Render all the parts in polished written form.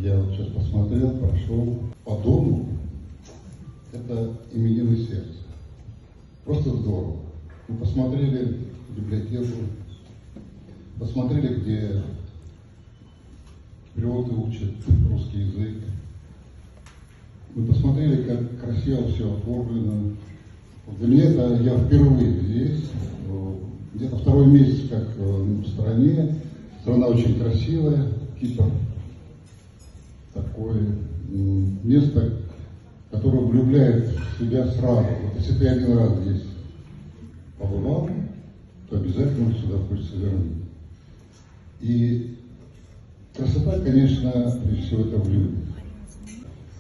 Я вот сейчас посмотрел, прошел по дому. Это именины сердца. Просто здорово. Мы посмотрели библиотеку, посмотрели, где пилоты учат русский язык. Мы посмотрели, как красиво все оформлено. Вот для меня это я впервые здесь, где-то второй месяц как в стране. Страна очень красивая, Кипр. Такое место, которое влюбляет в себя сразу. Вот если ты один раз здесь побывал, то обязательно сюда хочется вернуться. И красота, конечно, прежде всего это в людях.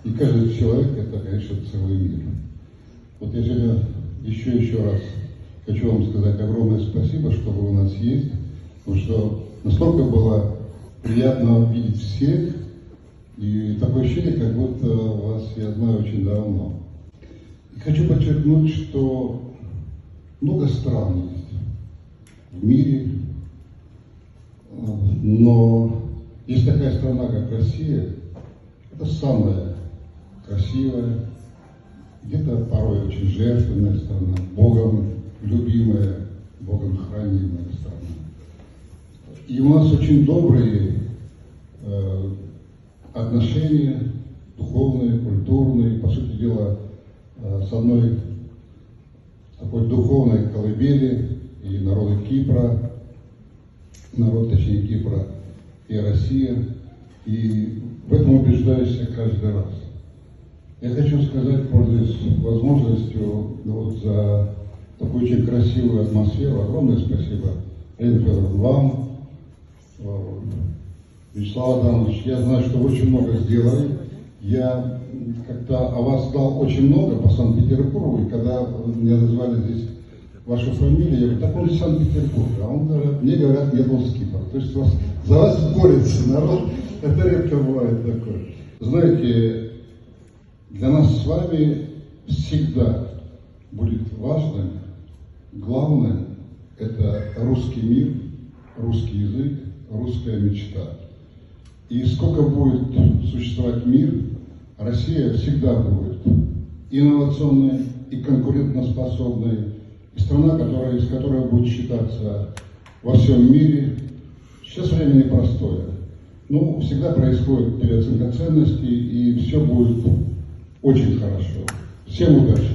И каждый человек это, конечно, целый мир. Вот я сегодня еще раз хочу вам сказать огромное спасибо, что вы у нас есть, потому что настолько было приятно видеть всех, и такое ощущение, как будто вас я знаю очень давно. И хочу подчеркнуть, что много стран есть в мире, но есть такая страна, как Россия, это самая красивая, где-то порой очень жертвенная страна, Богом любимая, Богом хранимая страна. И у нас очень добрые отношения, духовные, культурные, по сути дела, с одной такой духовной колыбели и народы Кипра, точнее Кипра и Россия, и в этом убеждаюсь я каждый раз. Я хочу сказать, пользуясь возможностью, вот за такую очень красивую атмосферу, огромное спасибо, Елена Федоровна, вам, Вячеслав Адамович, я знаю, что вы очень много сделали. Я как-то о вас знал очень много по Санкт-Петербургу, и когда меня назвали здесь вашу фамилию, я говорю, так он из Санкт-Петербурга, а он говорит, мне говорят, нет, он с Кипра. То есть за вас борется народ, это редко бывает такое. Знаете, для нас с вами всегда будет важным, главное, это русский мир, русский язык, русская мечта. И сколько будет существовать мир, Россия всегда будет инновационной и конкурентоспособной, и страна, из которой будет считаться во всем мире. Сейчас время непростое. Но всегда происходит переоценка ценностей, и все будет очень хорошо. Всем удачи!